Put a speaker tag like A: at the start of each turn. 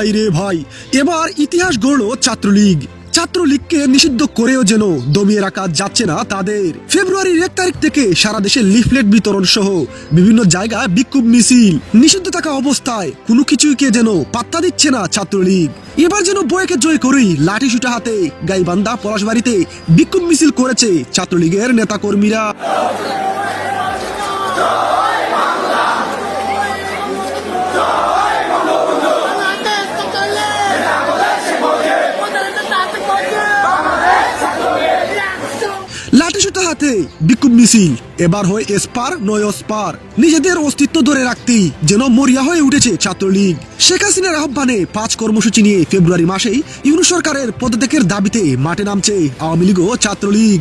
A: ভাই রে ভাই, এবার ইতিহাস গড়ল ছাত্রলীগ। ছাত্রলীগকে নিষিদ্ধ করেও যেন দমিয়ে রাখা যাচ্ছে না তাদের। ফেব্রুয়ারির 1 তারিখ থেকে সারা দেশে লিফলেট বিতরণ সহ বিভিন্ন জায়গায় বিক্ষোভ মিছিল। নিষিদ্ধ থাকা অবস্থায় কোনো কিছুকে যেন পাত্তা দিচ্ছে না ছাত্রলীগ। এবার যেন বয়কে জয় করেই লাঠি সুটা হাতে গাইবান্ধা পলাশবাড়িতে বিক্ষোভ মিছিল করেছে ছাত্রলীগের নেতাকর্মীরা। লাঠি সুতা হাতে বিক্ষোভ মিছিল এবার হয় এসপার নয় অস্পার। নিজেদের অস্তিত্ব ধরে রাখতেই যেন মরিয়া হয়ে উঠেছে ছাত্রলীগ। শেখ হাসিনার আহ্বানে 5 কর্মসূচি নিয়ে ফেব্রুয়ারি মাসেই ইউনূস সরকারের পদত্যাগের দাবিতে মাঠে নামছে আওয়ামী লীগ ও ছাত্রলীগ।